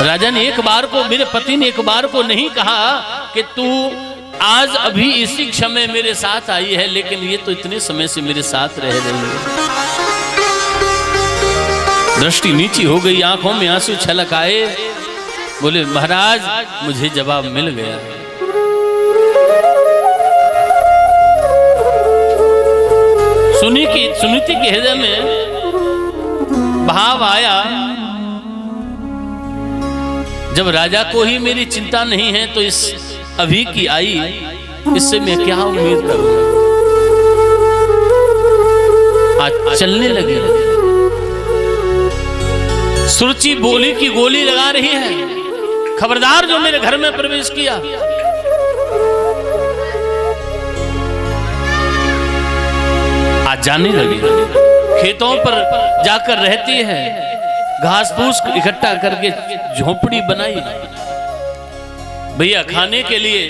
राजा ने एक बार को, मेरे पति ने एक बार को नहीं कहा कि तू आज अभी इसी समय मेरे साथ आई है, लेकिन ये तो इतने समय से मेरे साथ रह रही है। दृष्टि नीची हो गई, आंखों में आंसू छलक आए। बोले महाराज मुझे जवाब मिल गया। सुनीति के हृदय में भाव आया, जब राजा को ही मेरी चिंता नहीं है तो इस अभी की आई, इससे मैं क्या उम्मीद करूं। आज चलने लगी, सुरुचि बोली की गोली लगा रही है, खबरदार जो मेरे घर में प्रवेश किया। आज जाने लगी, खेतों पर जाकर रहती है, घास फूस इकट्ठा करके झोपड़ी बनाई। भैया खाने के लिए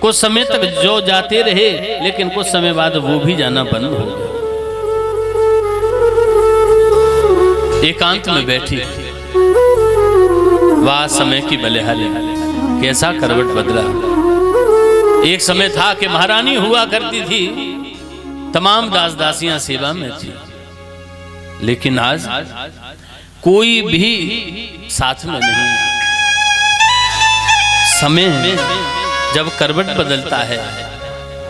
कुछ समय तक जो जाते रहे, लेकिन कुछ समय बाद वो भी जाना बंद हो गया। एकांत में बैठी, वाह समय की बलिहारी, कैसा करवट बदला। एक समय था कि महारानी हुआ करती थी, तमाम दास दासियां सेवा में थी, लेकिन आज कोई भी साथ में नहीं। समय जब करवट बदलता है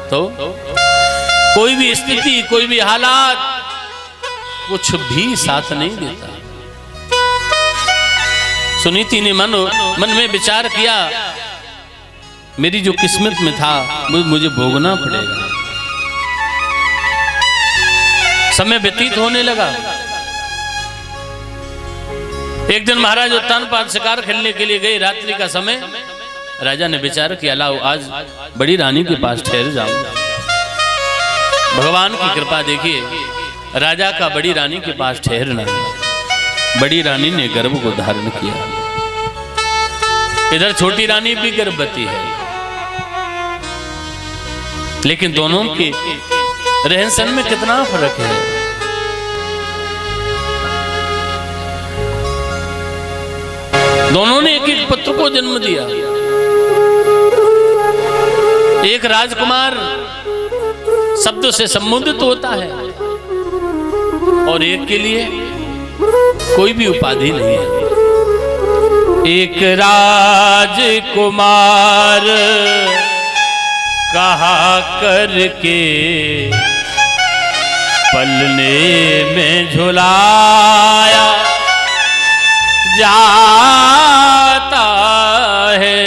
तो कोई भी स्थिति, कोई भी हालात कुछ भी साथ नहीं देता। सुनीति ने मन में विचार किया, मेरी जो किस्मत में था मुझे भोगना पड़ेगा। समय व्यतीत होने लगा। एक दिन महाराज उत्तानपाद शिकार खेलने के लिए गए, रात्रि का समय। राजा ने विचार किया, लाओ आज बड़ी रानी के पास ठहर जाऊं। भगवान की कृपा देखिए, राजा का बड़ी रानी के पास ठहरना। बड़ी रानी ने गर्भ को धारण किया, इधर छोटी रानी भी गर्भवती है, लेकिन दोनों के रहन सहन में कितना फर्क है। दोनों ने एक एक पुत्र को जन्म दिया। एक राजकुमार शब्द से संबोधित होता है और एक के लिए कोई भी उपाधि नहीं है। एक राजकुमार कहा करके पलने में झुलाया जाता है,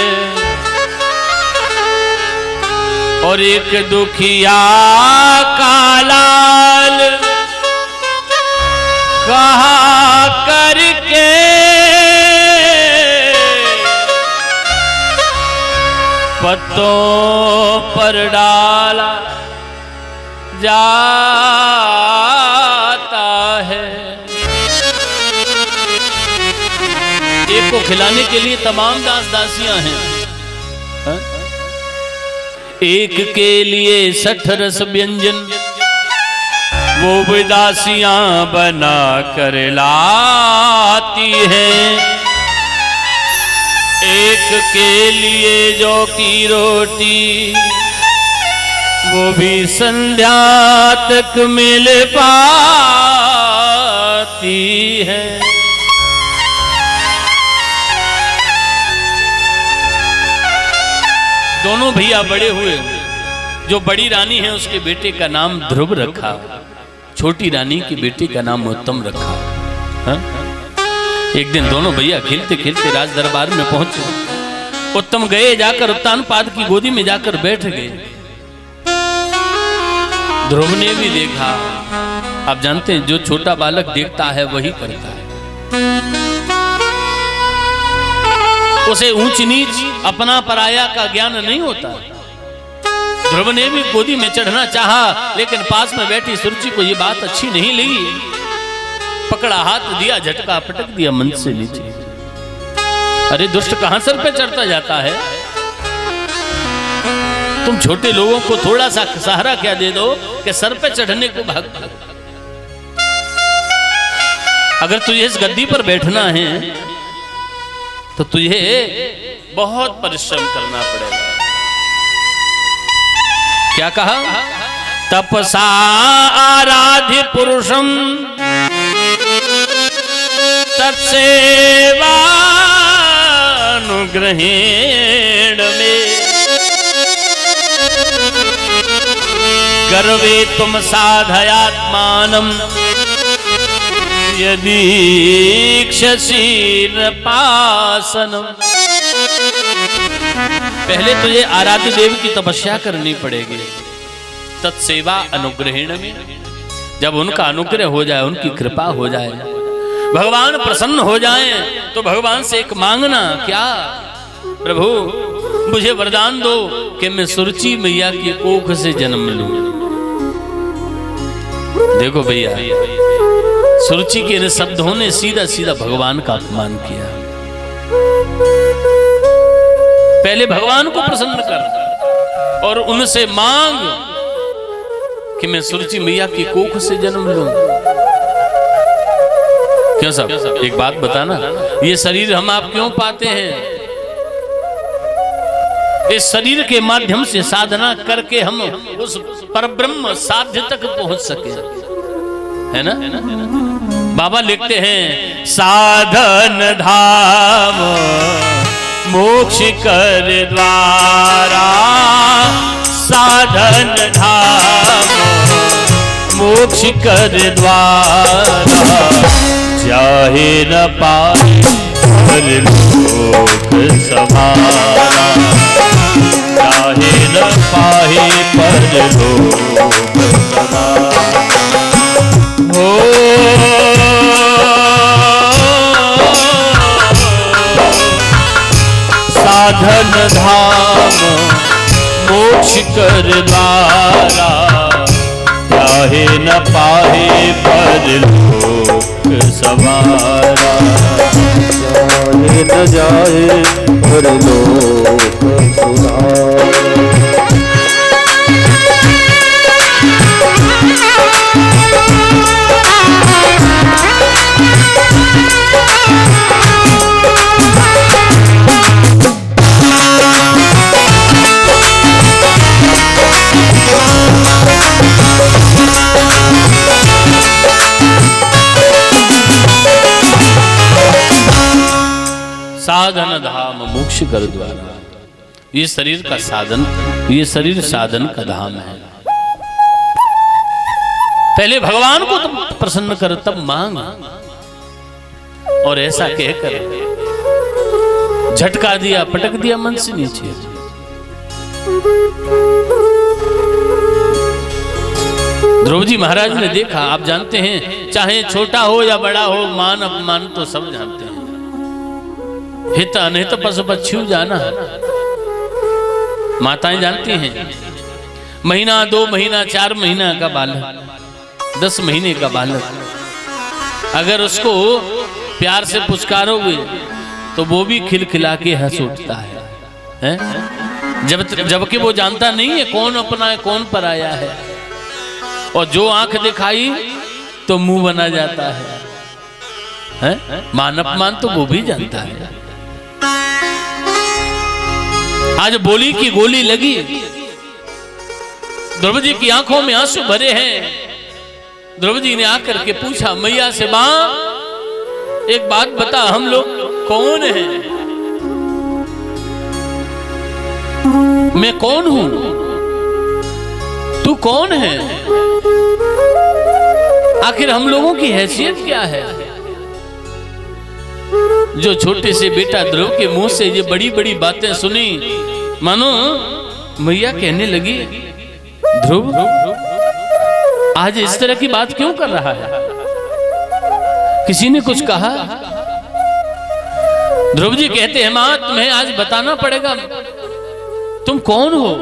और एक दुखिया का लाल कहा करके पत्तों पर डाला जाता है। एक को खिलाने के लिए तमाम दास दासियां हैं, एक के लिए 60 रस व्यंजन वो भी दासियां बना कर लाती हैं। एक के लिए जौ की रोटी वो भी संध्या तक मिल पाती है। दोनों भैया बड़े हुए। जो बड़ी रानी है उसके बेटे का नाम ध्रुव रखा, छोटी रानी की बेटी का नाम उत्तम रखा। हा? एक दिन दोनों भैया खेलते खेलते राज दरबार में पहुंचे। उत्तम गए, जाकर उत्तानपाद की गोदी में जाकर बैठ गए। ध्रुव ने भी देखा। आप जानते हैं जो छोटा बालक देखता है वही करता है। उसे ऊंच नीच अपना पराया का ज्ञान नहीं होता। ध्रुव ने भी गोदी में चढ़ना चाहा, लेकिन पास में बैठी सुरुचि को ये बात अच्छी नहीं लगी। पकड़ा, हाथ दिया, झटका पटक दिया मन से नीचे। अरे दुष्ट कहां सर पे चढ़ता जाता है? तुम छोटे लोगों को थोड़ा सा सहारा क्या दे दो कि सर पे चढ़ने को भाग। अगर तुझे इस गद्दी पर बैठना है तो तुझे बहुत परिश्रम करना पड़ेगा। क्या कहा? तपसा आराध्य पुरुषम तत्सेवानुग्रहेण में गर्वे तुम साधयात्मानम यदीक्षसी न पासनम। पहले तुझे आराध्य देव की तपस्या करनी पड़ेगी। तत्सेवा अनुग्रहेण में, जब उनका अनुग्रह हो जाए, उनकी कृपा हो जाए, भगवान प्रसन्न हो जाए, तो भगवान से एक मांगना, क्या? प्रभु मुझे वरदान दो कि मैं सुरुचि मैया की कोख से जन्म लूं। देखो भैया, सुरुचि के इन शब्दों ने सीधा सीधा भगवान का अपमान किया। पहले भगवान को प्रसन्न कर और उनसे मांग कि मैं सुरुचि मैया की कोख से जन्म लूं। क्यों साहब, एक बात बताना, ये शरीर हम आप क्यों पाते हैं? इस शरीर के माध्यम से साधना करके हम उस परब्रह्म साध्य तक पहुंच सके, है ना? बाबा लिखते हैं, साधन धाम मोक्ष कर द्वारा, साधन धाम मोक्ष कर द्वारा, चाहे न पाए परलोक समारा, चाहे न पाए परलोक समारा। हो साधन धाम मोक्ष कर द्वारा, चाहे न पाए परलोक समारा, चाहे न जाए परलोक सुधारा। साधन धाम मोक्ष कर द्वारा, ये शरीर का साधन, ये शरीर साधन का धाम है। पहले भगवान को तुम प्रसन्न कर, तब मांग। और ऐसा कहकर झटका दिया, पटक दिया मन से नीचे। ध्रुव जी महाराज ने देखा, आप जानते हैं, चाहे छोटा हो या बड़ा हो, मान अपमान तो सब जानते हैं। हित अनहित पशु पक्षी जाना, माताएं जानती हैं। महीना, 2 महीना, 4 महीना का बालक, 10 महीने का बालक, अगर उसको प्यार से पुचकारोगे तो वो भी खिलखिला के हंस उठता है? जबकि वो जानता नहीं है कौन अपना है कौन पराया है। और जो आंख दिखाई तो मुंह बना जाता है। मान अपमान तो वो भी जानता है। आज बोली की गोली लगी, ध्रुव जी की आंखों में आंसू भरे हैं। ध्रुव जी ने आकर के पूछा मैया से, मां एक बात बता, हम लोग कौन हैं? मैं कौन हूं? तू कौन है? आखिर हम लोगों की हैसियत क्या है? जो छोटे से बेटा ध्रुव के मुंह से ये बड़ी बड़ी बातें सुनी, मानो मैया कहने लगी, ध्रुव आज इस तरह की बात क्यों कर रहा है? किसी ने कुछ कहा? ध्रुव जी कहते हैं, मां तुम्हें आज बताना पड़ेगा तुम कौन हो।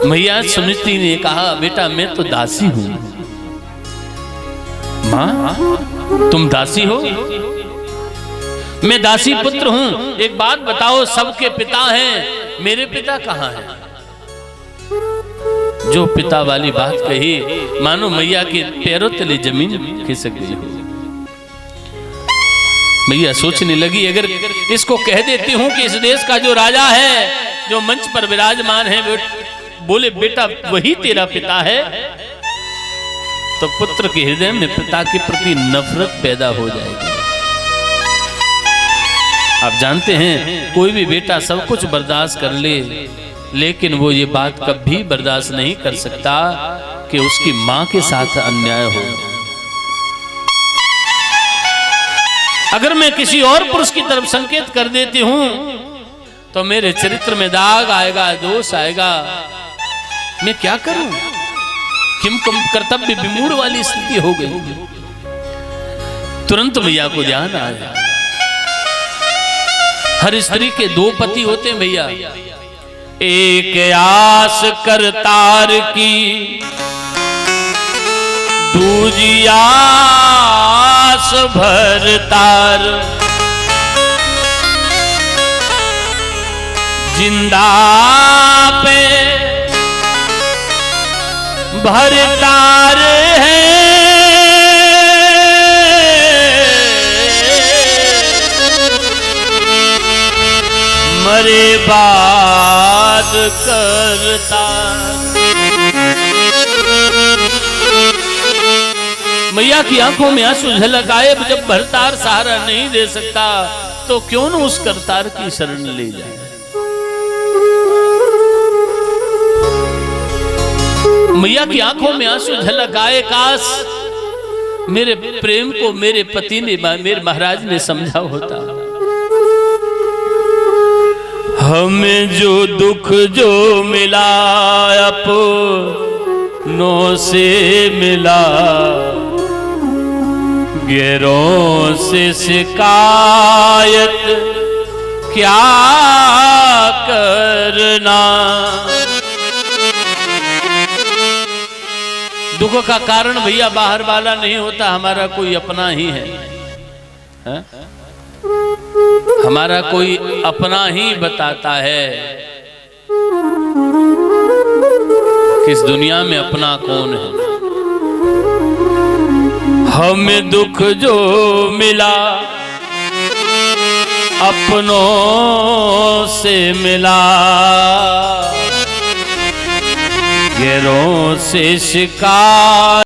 मैया सुमित्री ने कहा, बेटा मैं तो दासी हूं। मां तुम दासी हो? मैं दासी पुत्र हूं। एक बात बताओ, सबके पिता हैं, मेरे पिता कहां हैं? जो पिता वाली बात कही, मानो मैया के पैरों तले जमीन खिसक गई। भैया सोचने लगी, अगर इसको कह देती हूं कि इस देश का जो राजा है, जो मंच पर विराजमान है, बोले बेटा वही तेरा पिता है, तो पुत्र के हृदय में पिता के प्रति नफरत पैदा हो जाएगी। आप जानते हैं कोई भी बेटा सब कुछ बर्दाश्त कर ले, लेकिन वो ये बात कभी बर्दाश्त नहीं कर सकता कि उसकी मां के साथ अन्याय हो। अगर मैं किसी और पुरुष की तरफ संकेत कर देती हूं तो मेरे चरित्र में दाग आएगा, दोष आएगा। मैं क्या करूं? किम कम कर्तव्य विमूढ़ वाली स्थिति हो गई। तुरंत भैया को ध्यान आया, हर स्त्री के दो पति होते हैं भैया, एक आस करतार की, दूजी आस भरतार, जिंदा पे भरतार है, मरे बाद करता। मैया की आंखों में आंसू झलक आए, जब भरतार सहारा नहीं दे सकता तो क्यों न उस करतार की शरण ले जाए। मैया की आंखों में आंसू झलक आए, काश मेरे प्रेम को मेरे पति ने, मेरे महाराज ने समझा होता। हमें जो दुख जो मिला अपनों से मिला, गैरों से शिकायत क्या करना। दुख का कारण भैया बाहर वाला नहीं होता, हमारा कोई अपना ही है, हमारा कोई अपना ही बताता है कि इस दुनिया में अपना कौन है। हमें दुख जो मिला अपनों से मिला, गैरों से शिकायत